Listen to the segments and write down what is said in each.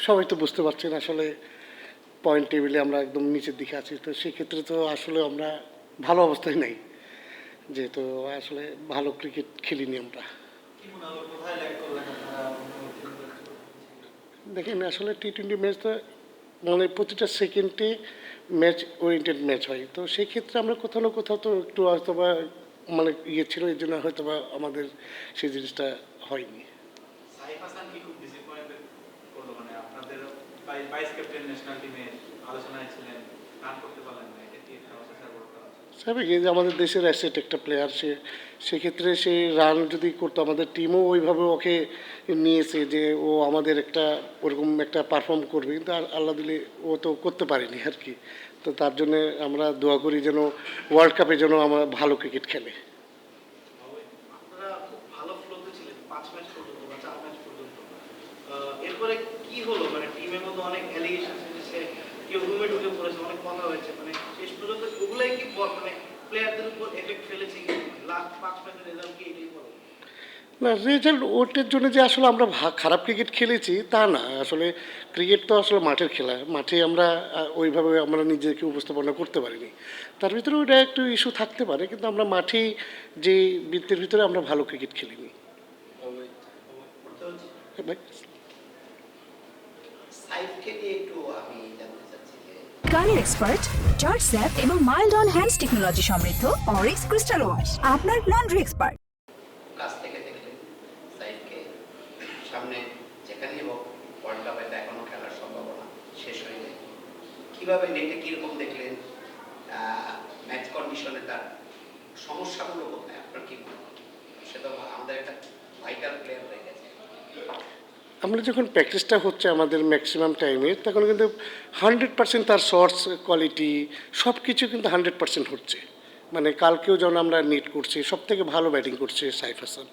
সবাই তো বুঝতে পারছেন আসলে পয়েন্ট টেবিলে আমরা একদম নিচের দিকে আছি, তো সেক্ষেত্রে তো আসলে আমরা ভালো অবস্থায় নাই, যেহেতু আসলে ভালো ক্রিকেট খেলিনি আমরা। দেখেন আসলে টি-20 ম্যাচ তো মানে প্রতিটা সেকেন্ডে ম্যাচ ওরিয়েন্টেড ম্যাচ হয়, তো সেই ক্ষেত্রে আমরা কোথাও না কোথাও তো একটু হয়তো বা মানে ইয়ে ছিল, এই জন্য হয়তো বা আমাদের সেই জিনিসটা হয়নি। সাইফ হাসান কি খুব ডিসঅ্যাপয়েন্টেড করলো, মানে আপনাদের ভাইস ক্যাপ্টেন ন্যাশনাল টিমে আলোচনায় ছিলেন, রান করতে পারলেন না, এটা কি একটা অবস্থা বড় কথা? স্বাভাবিক, এই যে আমাদের দেশের অ্যাসেট একটা প্লেয়ার, সেক্ষেত্রে সে রান যদি করতো, আমাদের টিমও ওইভাবে ওকে নিয়েছে যে ও আমাদের একটা ওরকম একটা পারফর্ম করবে, কিন্তু আর আল্লাহ দিলে ও তো করতে পারেনি আর কি। তো তার জন্যে আমরা দোয়া করি যেন ওয়ার্ল্ড কাপে যেন আমরা ভালো ক্রিকেট খেলে। আপনারা খুব ভালো ফ্লোতে ছিলেন 5 ম্যাচ পর্যন্ত বা 4 ম্যাচ পর্যন্ত। এরপরে কি হলো? মানে টিমের মধ্যে অনেক অ্যালিগেশন এসেছে, কেউ রুমে ঢুকে পড়েছে, অনেক কথা হয়েছে, মানে শেষ পর্যন্ত ওগুলাই কি মানে প্লেয়ারদের উপর এফেক্ট ফেলেছে কি? লাস্ট 5 ম্যাচের রেজাল্ট কি এটাই বলো? না, রেজাল্ট ওটার জন্য যে আসলে আমরা খারাপ ক্রিকেট খেলেছি তা না, আসলে ক্রিকেট তো আসলে মাঠের খেলা, মাঠে আমরা ওইভাবে আমরা নিজেকে উপস্থাপনা করতে পারিনি। তার ভিতরে ওইটা একটু ইস্যু থাকতে পারে, কিন্তু আমরা মাঠেই যে বৃত্তের ভিতরে আমরা ভালো ক্রিকেট খেলিনি। ভাই, সাইফকে নিয়ে একটু আমি জানতে চাচ্ছি যে গাড়ির এক্সপার্ট জর্জ স্যাপ এবং মাইল্ড অন হ্যান্ডস টেকনোলজি সমৃদ্ধ অরিক্স ক্রিস্টাল ওয়াশ আপনার লন্ড্রি এক্সপার্ট। কাছ থেকে দেখলেন সাইফকে, সামনে যেখানেই হোক ওয়ার্ল্ড কাপে তো এখনো খেলার সম্ভাবনা শেষ হয়নি, কিভাবে নেটে কিরকম দেখলেন? ম্যাচ কন্ডিশনে তার সমস্যাগুলো কোথায় আপনার কি মনে হয়? সে তো আমাদের একটা ভাইটাল প্লেয়ার হয়ে গেছে। আমরা যখন প্র্যাকটিসটা হচ্ছে আমাদের ম্যাক্সিমাম টাইমে, তখন কিন্তু 100% তার শর্টস কোয়ালিটি সব কিছু কিন্তু 100% হচ্ছে। মানে কালকেও যখন আমরা নিট করছি, সব থেকে ভালো ব্যাটিং করছে সাইফ হাসান।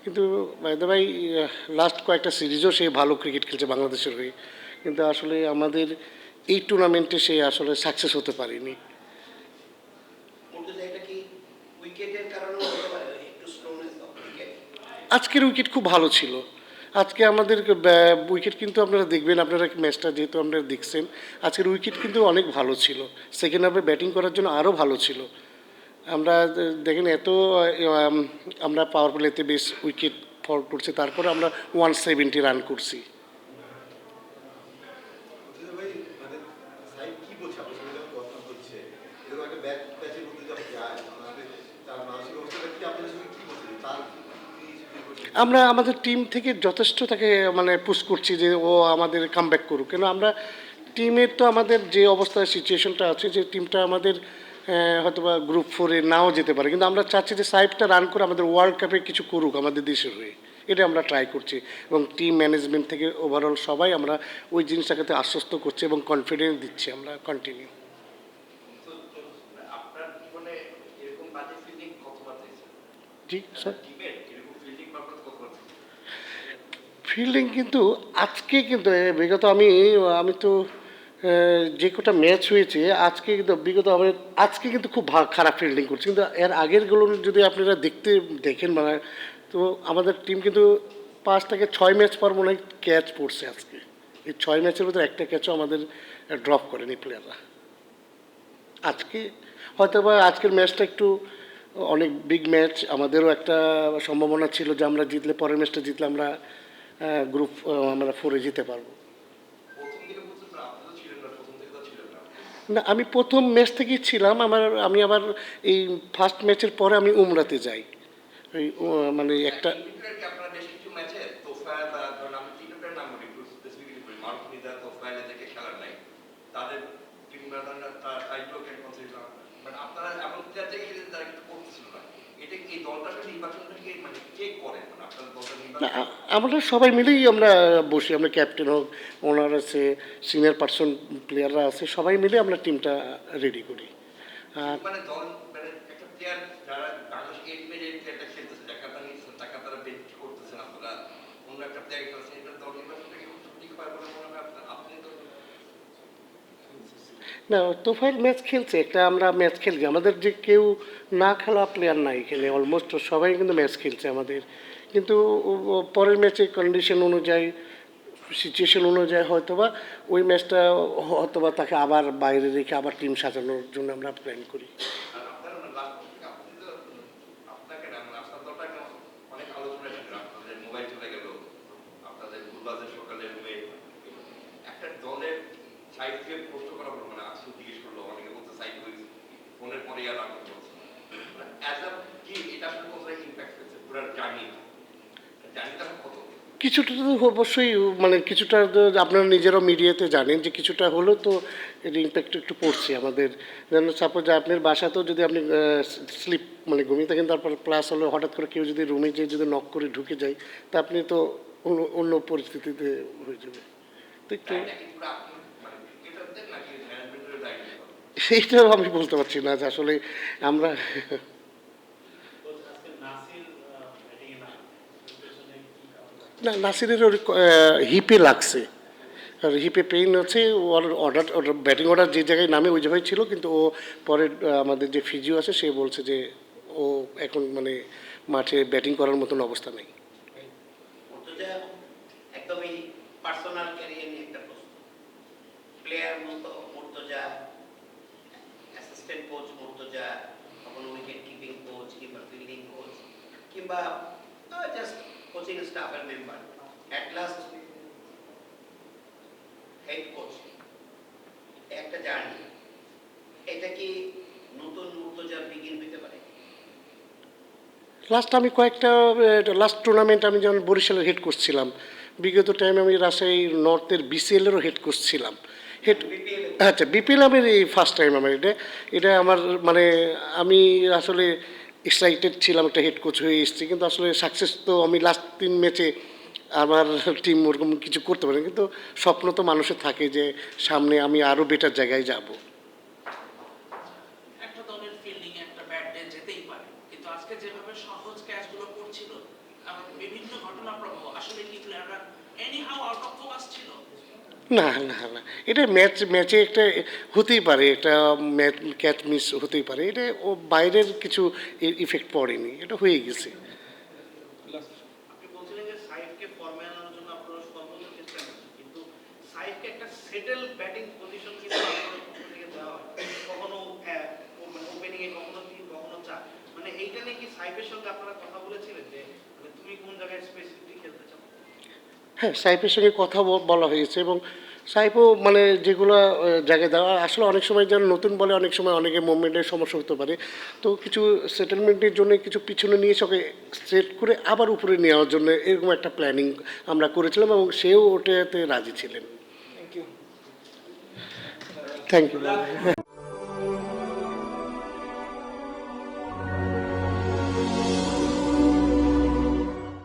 কিন্তু ভাই লাস্ট কয়েকটা সিরিজও সে ভালো ক্রিকেট খেলছে বাংলাদেশের হয়ে, কিন্তু আসলে আমাদের এই টুর্নামেন্টে সে আসলে সাকসেস হতে পারেনি। এটা কি উইকেটের কারণে হতে পারে? একটু স্লোনেস অফ উইকেট। আজকের উইকেট খুব ভালো ছিল। আজকে আমাদের উইকেট কিন্তু আপনারা দেখবেন, আপনারা ম্যাচটা যেহেতু আপনারা দেখছেন, আজকের উইকেট কিন্তু অনেক ভালো ছিল। সেকেন্ড হাফে ব্যাটিং করার জন্য আরও ভালো ছিল। আমরা দেখেন এত আমরা পাওয়ার প্লেতে বেশ উইকেট ফল করছি, তারপরে আমরা 170 রান করছি। আমরা আমাদের টিম থেকে যথেষ্ট তাকে মানে পুশ করছি যে ও আমাদের কামব্যাক করুক, কেন আমরা টিমের তো আমাদের যে অবস্থায় সিচুয়েশনটা আছে, যে টিমটা আমাদের হয়তোবা গ্রুপ 4-এ নাও যেতে পারে, কিন্তু আমরা চাচ্ছি যে সাইফটা রান করে আমাদের ওয়ার্ল্ড কাপে কিছু করুক আমাদের দেশের হয়ে। এটা আমরা ট্রাই করছি, এবং টিম ম্যানেজমেন্ট থেকে ওভারঅল সবাই আমরা ওই জিনিসটাকে আশ্বস্ত করছি এবং কনফিডেন্স দিচ্ছি আমরা কন্টিনিউ। আপনার জীবনে এরকম বাজে ফিল্ডিং কতবার দেখছেন? জি স্যার, টিমের এরকম ফিল্ডিং পারফরম্যান্স কতবার দেখছেন? ফিল্ডিং কিন্তু আজকে কিন্তু বিগত আমি আমি তো যে কটা ম্যাচ হয়েছে আজকে কিন্তু বিগত আমি আজকে কিন্তু খুব খারাপ ফিল্ডিং করছি, কিন্তু এর আগেরগুলো যদি আপনারা দেখেন মানে, তো আমাদের টিম কিন্তু 5 থেকে 6 ম্যাচ পর মনে হয় ক্যাচ পড়ছে আজকে। এই 6 ম্যাচের ভিতরে একটা ক্যাচও আমাদের ড্রপ করেনি প্লেয়াররা। আজকে হয়তো বা আজকের ম্যাচটা একটু অনেক বিগ ম্যাচ, আমাদেরও একটা সম্ভাবনা ছিল যে আমরা জিতলে, পরের ম্যাচটা জিতলে আমরা গ্রুপ আমরা 4-এ যেতে পারবো। না, আমি প্রথম ম্যাচ থেকেই ছিলাম। আমি আবার এই ফার্স্ট ম্যাচের পরে আমি উমরাতে যাই, ওই মানে একটা আপনারা বেশ কিছু ম্যাচে তোফায়েল বা ধরুন আমি তিনটার নাম বলি একটু স্পেসিফিকলি বলি, মারুফ নিদা, তোফায়েল এদেরকে খেলার নাই, তাদের টিম রানাররা টাইটল ক্যান কনসিডার, বাট আপনারা এমন প্লেয়ার থেকে খেলেছেন তারা কিন্তু করতেছিল না। এটা কি এই দলটা আসলে নির্বাচনটা কি মানে কে করেন? মানে আপনাদের দলটা না, নির্বাচন আমরা সবাই মিলেই আমরা বসি, আমরা ক্যাপ্টেন হোক, ওনার আছে, সিনিয়র পার্সন প্লেয়াররা আছে, সবাই মিলে আমরা টিমটা রেডি করি। আর মানে দল মানে একটা প্লেয়ার যারা বাংলাদেশ 8 মেরে প্লেয়ারটা খেলতেছে, টাকাটা নিচ্ছেন, টাকা তারা বেঞ্চ করতেছেন, আপনারা অন্য একটা প্লেয়ার খেলছেন, এটা দল নির্বাচনটা কি ঠিক হয় বলে মনে হয় আপনার? আপনি তো না, তোফাইল ম্যাচ খেলছে, একটা আমরা ম্যাচ খেলছি, আমাদের যে কেউ না খেলা প্লেয়ার নাই এখানে, অলমোস্ট সবাই কিন্তু ম্যাচ খেলছে আমাদের, কিন্তু পরের ম্যাচে কন্ডিশন অনুযায়ী সিচুয়েশন অনুযায়ী হয়তোবা ওই ম্যাচটা হয়তোবা তাকে আবার বাইরে রেখে আবার টিম সাজানোর জন্য আমরা প্ল্যান করি। আর আপনারা না লাস্ট থেকে আপনি তো আপনাকে না মানে আপনার দলটা একটা অনেক আলোচনায় ছিল আপনাদের মোবাইল চলে গেল আপনাদের গুলবাজের সকালে রুমে একটা দলের সাইড থেকে প্রশ্ন করা হলো মানে আজকে জিজ্ঞেস করলো অনেকে বলতে সাইড হয়েছে ফোনের পরে আর আগে বলছে অ্যাজ আ কি এটা আসলে কোথায় ইম্প্যাক্ট হয়েছে পুরো জার্নিটা কত কিছুটা তো অবশ্যই মানে কিছুটা তো আপনারা নিজেরাও মিডিয়াতে জানেন যে কিছুটা হলেও তো এর ইম্প্যাক্ট একটু পড়ছে আমাদের। যেন সাপোজ আপনার বাসাতেও যদি আপনি স্লিপ মানে ঘুমিয়ে থাকেন তারপর প্লাস হলো হঠাৎ করে কেউ যদি রুমে যেয়ে যদি নক করে ঢুকে যায় তা আপনি তো অন্য অন্য পরিস্থিতিতে হয়ে যাবে। তো একটু এটা কি পুরো আপনি মানে ক্রিকেটারদের নাকি ম্যানেজমেন্টের দায়িত্ব সেইটাও আমি বলতে পারছি না যে আসলে আমরা কোচ আজকে নাসির ব্যাটিং এ না সিচুয়েশনে কি কারণ না নাসিরের ওর হিপে লাগছে আর হিপে পেইন আছে ওর অর্ডার ব্যাটিং অর্ডার যে জায়গায় নামে ওই জায়গায় ছিল কিন্তু ও পরে আমাদের যে ফিজিও আছে সে বলছে যে ও এখন মানে মাঠে ব্যাটিং করার মতন অবস্থা নেই। মুর্তজা একদমই পার্সোনাল ক্যারিয়ার নিয়ে একটা প্রশ্ন। প্লেয়ার মতো মুর্তজা, অ্যাসিস্ট্যান্ট কোচ মুর্তজা, কখনো উইকেট কিপিং কোচ কিংবা ফিল্ডিং কোচ কিংবা জাস্ট কোচিং স্টাফের member, at last head coach, একটা জার্নি। এটা কি নতুন মুর্তজা বিগিন হতে পারে? লাস্ট আমি কয়েকটা লাস্ট টুর্নামেন্ট আমি যেমন বরিশালের হেড কোচ ছিলাম, বিগত টাইমে আমি রাজশাহী নর্থের বিসিএলেরও হেড কোচ ছিলাম। হেড বিপিএল আচ্ছা বিপিএল আমার এই ফার্স্ট টাইম আমার এটা আমার মানে আমি আসলে এক্সাইটেড ছিলাম একটা হেড কোচ হয়ে এসেছি কিন্তু আসলে সাকসেস তো আমি লাস্ট 3 ম্যাচে আমার টিম ওরকম কিছু করতে পারে কিন্তু স্বপ্ন তো মানুষের থাকে যে সামনে আমি আরও বেটার জায়গায় যাব। একটা দলের ফিল্ডিং একটা ব্যাট ডে যেতেই পারে কিন্তু আজকে যেভাবে সহজ ক্যাচগুলো করছিল এবং বিভিন্ন ঘটনা প্রবাহ আসলে কি প্লেয়াররা any how out of focus ছিল। না না না এটা ম্যাচে একটা হতেই পারে, একটা ম্যাচ ক্যাচ মিস হতেই পারে, এটা ও বাইরের কিছু ইফেক্ট পড়েনি, এটা হয়ে গেছে। আপনি বলছিলেন যে সাইফকে ফর্মে আনার জন্য আপনারা সর্বোচ্চ চেষ্টা করছেন কিন্তু সাইফকে একটা সেটেল ব্যাটিং পজিশন কিন্তু আপনাদের পক্ষ থেকে দেওয়া হয় কখনো ওপেনিং এ কখনো 3 কখনো 4 মানে এইটা নিয়ে কি সাইফের সঙ্গে আপনারা কথা বলেছিলেন যে মানে তুমি কোন জায়গায় স্পেসিফিকলি খেলতে চাও? হ্যাঁ সাইফের সঙ্গে কথা বলা হয়েছে এবং সাইফও মানে যেগুলো জায়গায় দেওয়া আসলে অনেক সময় যেন নতুন বলে অনেক সময় অনেকে মুভমেন্টের সমস্যা হতে পারে, তো কিছু সেটেলমেন্টের জন্য কিছু পিছনে নিয়ে সবাই সেট করে আবার উপরে নেওয়ার জন্য এরকম একটা প্ল্যানিং আমরা করেছিলাম এবং সেও ওটাতে রাজি ছিলেন। Thank you.